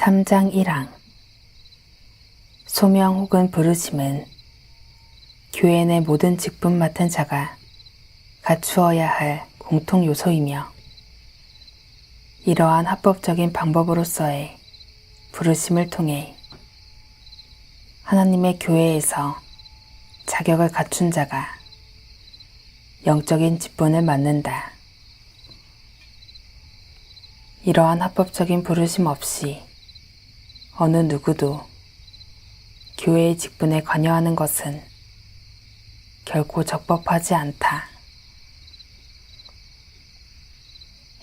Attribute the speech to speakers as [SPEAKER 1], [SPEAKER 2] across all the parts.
[SPEAKER 1] 3장 1항 소명 혹은 부르심은 교회 내 모든 직분 맡은 자가 갖추어야 할 공통 요소이며 이러한 합법적인 방법으로서의 부르심을 통해 하나님의 교회에서 자격을 갖춘 자가 영적인 직분을 맡는다. 이러한 합법적인 부르심 없이 어느 누구도 교회의 직분에 관여하는 것은 결코 적법하지 않다.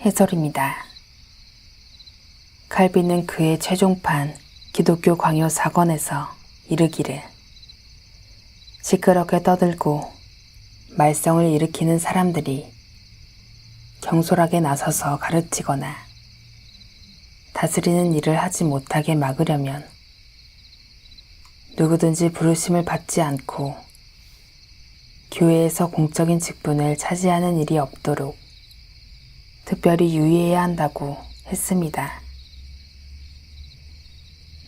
[SPEAKER 1] 해설입니다. 칼빈은 그의 최종판 기독교 광요 4권에서 이르기를 시끄럽게 떠들고 말썽을 일으키는 사람들이 경솔하게 나서서 가르치거나 다스리는 일을 하지 못하게 막으려면 누구든지 부르심을 받지 않고 교회에서 공적인 직분을 차지하는 일이 없도록 특별히 유의해야 한다고 했습니다.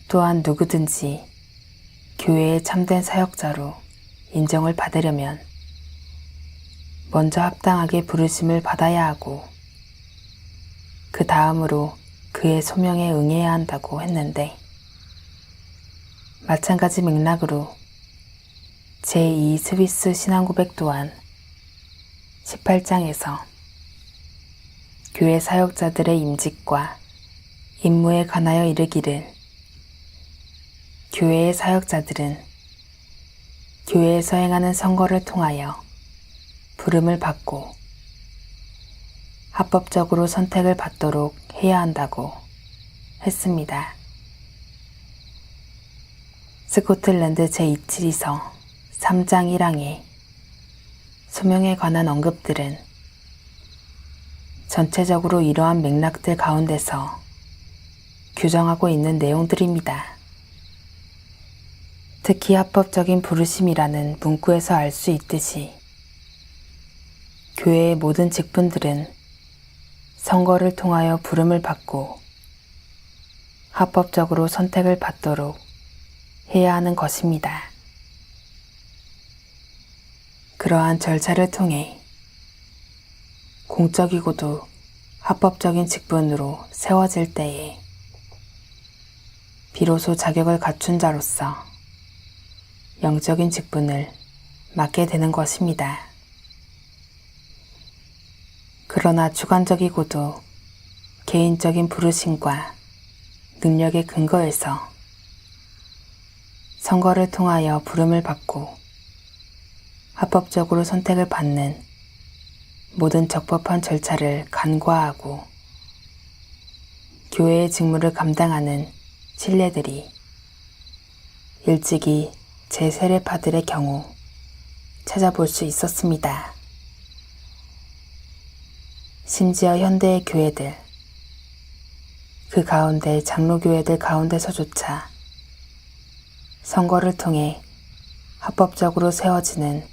[SPEAKER 1] 또한 누구든지 교회의 참된 사역자로 인정을 받으려면 먼저 합당하게 부르심을 받아야 하고 그 다음으로 그의 소명에 응해야 한다고 했는데 마찬가지 맥락으로 제2 스위스 신앙고백 또한 18장에서 교회 사역자들의 임직과 임무에 관하여 이르기를 교회의 사역자들은 교회에서 행하는 선거를 통하여 부름을 받고 합법적으로 선택을 받도록 해야 한다고 했습니다. 스코틀랜드 제2치리서 3장 1항의 소명에 관한 언급들은 전체적으로 이러한 맥락들 가운데서 규정하고 있는 내용들입니다. 특히 합법적인 부르심이라는 문구에서 알 수 있듯이 교회의 모든 직분들은 선거를 통하여 부름을 받고 합법적으로 선택을 받도록 해야 하는 것입니다. 그러한 절차를 통해 공적이고도 합법적인 직분으로 세워질 때에 비로소 자격을 갖춘 자로서 영적인 직분을 맡게 되는 것입니다. 그러나 주관적이고도 개인적인 부르심과 능력의 근거에서 선거를 통하여 부름을 받고 합법적으로 선택을 받는 모든 적법한 절차를 간과하고 교회의 직무를 감당하는 신뢰들이 일찍이 제세례파들의 경우 찾아볼 수 있었습니다. 심지어 현대의 교회들, 그 가운데 장로교회들 가운데서조차 선거를 통해 합법적으로 세워지는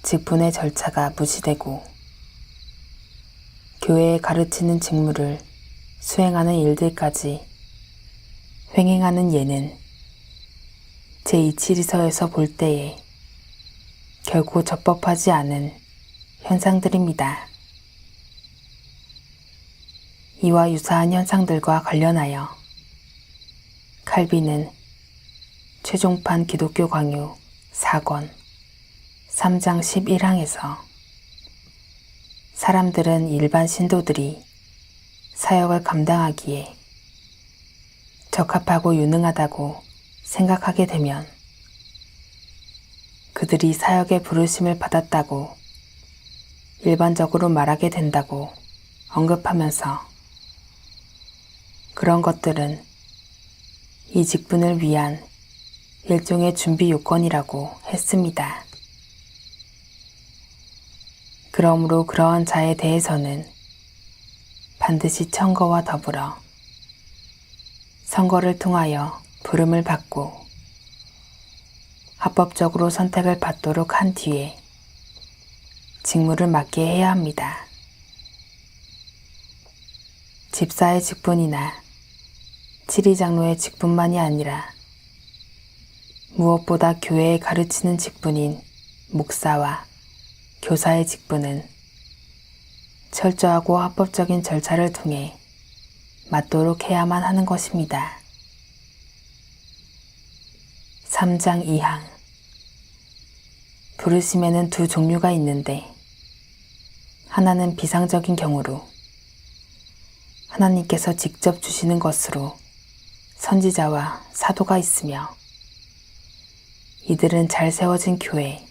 [SPEAKER 1] 직분의 절차가 무시되고 교회에 가르치는 직무를 수행하는 일들까지 횡행하는 예는 제2치리서에서 볼 때에 결코 적법하지 않은 현상들입니다. 이와 유사한 현상들과 관련하여 칼빈은 최종판 기독교 광요 4권 3장 11항에서 사람들은 일반 신도들이 사역을 감당하기에 적합하고 유능하다고 생각하게 되면 그들이 사역의 부르심을 받았다고 일반적으로 말하게 된다고 언급하면서 그런 것들은 이 직분을 위한 일종의 준비 요건이라고 했습니다. 그러므로 그러한 자에 대해서는 반드시 청거와 더불어 선거를 통하여 부름을 받고 합법적으로 선택을 받도록 한 뒤에 직무를 맡게 해야 합니다. 집사의 직분이나 지리장로의 직분만이 아니라 무엇보다 교회에 가르치는 직분인 목사와 교사의 직분은 철저하고 합법적인 절차를 통해 맞도록 해야만 하는 것입니다. 3장 2항 부르심에는 두 종류가 있는데 하나는 비상적인 경우로 하나님께서 직접 주시는 것으로 선지자와 사도가 있으며 이들은 잘 세워진 교회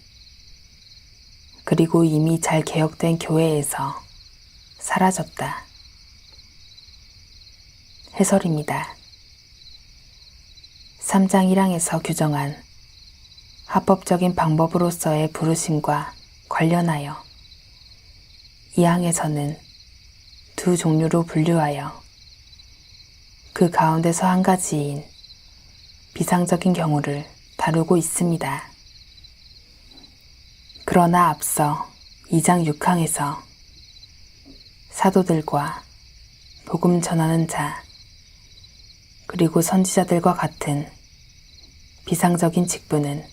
[SPEAKER 1] 그리고 이미 잘 개혁된 교회에서 사라졌다. 해설입니다. 3장 1항에서 규정한 합법적인 방법으로서의 부르심과 관련하여 2항에서는 두 종류로 분류하여 그 가운데서 한 가지인 비상적인 경우를 다루고 있습니다. 그러나 앞서 2장 6항에서 사도들과 복음 전하는 자 그리고 선지자들과 같은 비상적인 직분은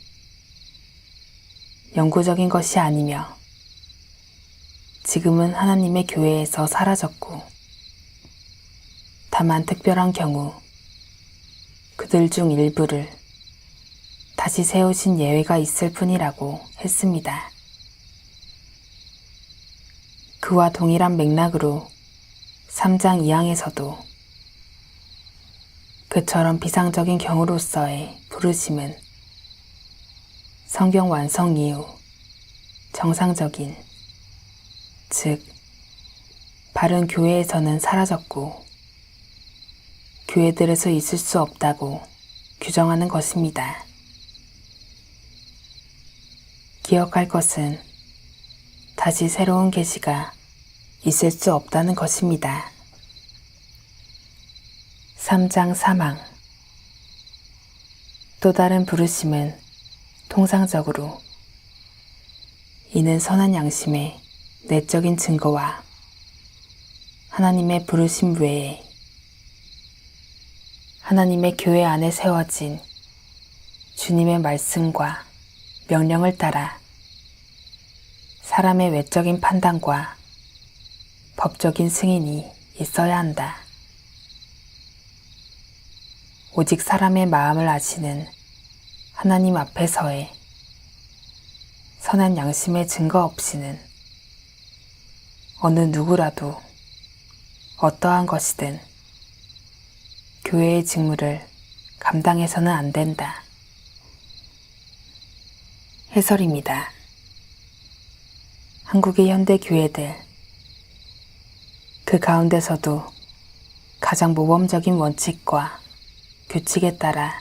[SPEAKER 1] 영구적인 것이 아니며 지금은 하나님의 교회에서 사라졌고 다만 특별한 경우 그들 중 일부를 다시 세우신 예외가 있을 뿐이라고 했습니다. 그와 동일한 맥락으로 3장 2항에서도 그처럼 비상적인 경우로서의 부르심은 성경 완성 이후 정상적인, 즉 바른 교회에서는 사라졌고 교회들에서 있을 수 없다고 규정하는 것입니다. 기억할 것은 다시 새로운 계시가 있을 수 없다는 것입니다. 3장 3항 또 다른 부르심은 통상적으로 이는 선한 양심의 내적인 증거와 하나님의 부르심 외에 하나님의 교회 안에 세워진 주님의 말씀과 명령을 따라 사람의 외적인 판단과 법적인 승인이 있어야 한다. 오직 사람의 마음을 아시는 하나님 앞에서의 선한 양심의 증거 없이는 어느 누구라도 어떠한 것이든 교회의 직무를 감당해서는 안 된다. 해설입니다. 한국의 현대 교회들, 그 가운데서도 가장 모범적인 원칙과 규칙에 따라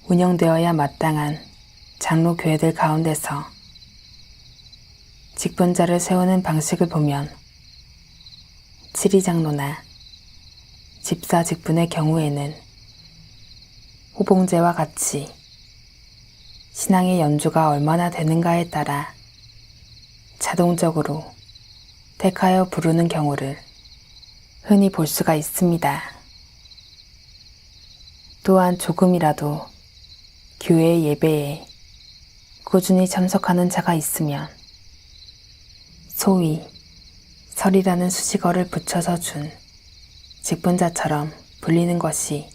[SPEAKER 1] 운영되어야 마땅한 장로교회들 가운데서 직분자를 세우는 방식을 보면 지리장로나 집사 직분의 경우에는 호봉제와 같이 신앙의 연주가 얼마나 되는가에 따라 자동적으로 택하여 부르는 경우를 흔히 볼 수가 있습니다. 또한 조금이라도 교회 예배에 꾸준히 참석하는 자가 있으면 소위 설이라는 수식어를 붙여서 준 직분자처럼 불리는 것이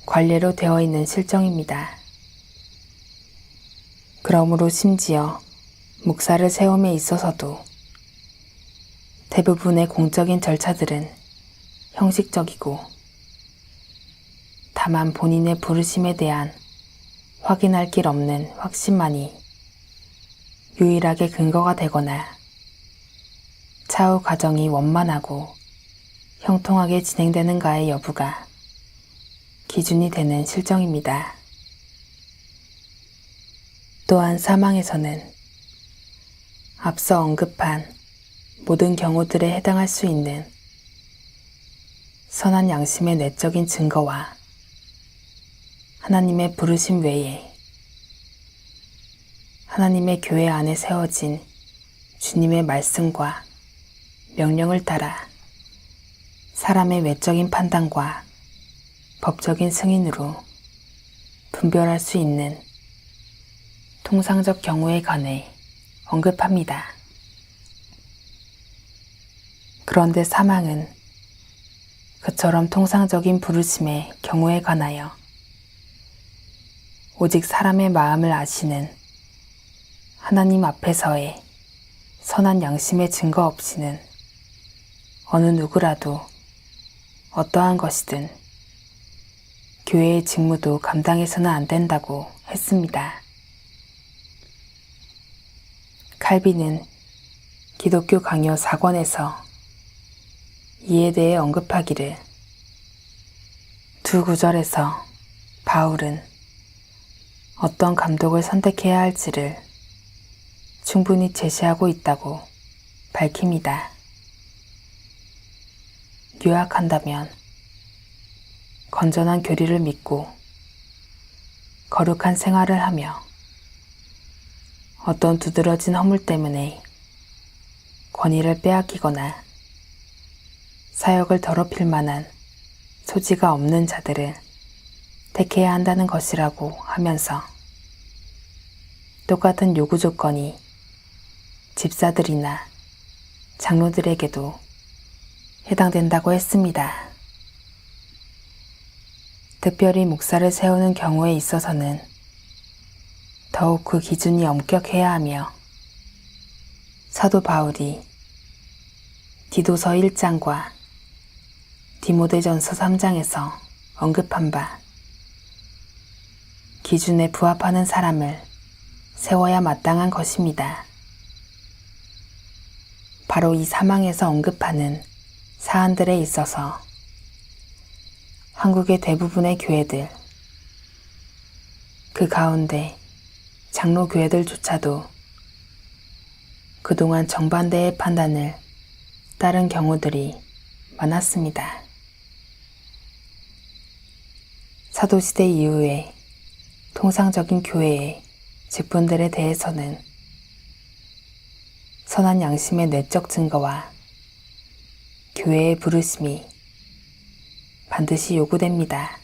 [SPEAKER 1] 관례로 되어 있는 실정입니다. 그러므로 심지어 목사를 세움에 있어서도 대부분의 공적인 절차들은 형식적이고 다만 본인의 부르심에 대한 확인할 길 없는 확신만이 유일하게 근거가 되거나 차후 과정이 원만하고 형통하게 진행되는가의 여부가 기준이 되는 실정입니다. 또한 사망에서는 앞서 언급한 모든 경우들에 해당할 수 있는 선한 양심의 내적인 증거와 하나님의 부르심 외에 하나님의 교회 안에 세워진 주님의 말씀과 명령을 따라 사람의 외적인 판단과 법적인 승인으로 분별할 수 있는 통상적 경우에 관해 언급합니다. 그런데 사망은 그처럼 통상적인 부르심의 경우에 관하여 오직 사람의 마음을 아시는 하나님 앞에서의 선한 양심의 증거 없이는 어느 누구라도 어떠한 것이든 교회의 직무도 감당해서는 안 된다고 했습니다. 칼빈은 기독교 강요 4권에서 이에 대해 언급하기를 두 구절에서 바울은 어떤 감독을 선택해야 할지를 충분히 제시하고 있다고 밝힙니다. 요약한다면 건전한 교리를 믿고 거룩한 생활을 하며 어떤 두드러진 허물 때문에 권위를 빼앗기거나 사역을 더럽힐 만한 소지가 없는 자들을 택해야 한다는 것이라고 하면서 똑같은 요구 조건이 집사들이나 장로들에게도 해당된다고 했습니다. 특별히 목사를 세우는 경우에 있어서는 더욱 그 기준이 엄격해야 하며 사도 바울이 디도서 1장과 디모데전서 3장에서 언급한 바 기준에 부합하는 사람을 세워야 마땅한 것입니다. 바로 이 사망에서 언급하는 사안들에 있어서 한국의 대부분의 교회들, 그 가운데 장로 교회들조차도 그동안 정반대의 판단을 따른 경우들이 많았습니다. 사도시대 이후에 통상적인 교회의 직분들에 대해서는 선한 양심의 내적 증거와 교회의 부르심이 반드시 요구됩니다.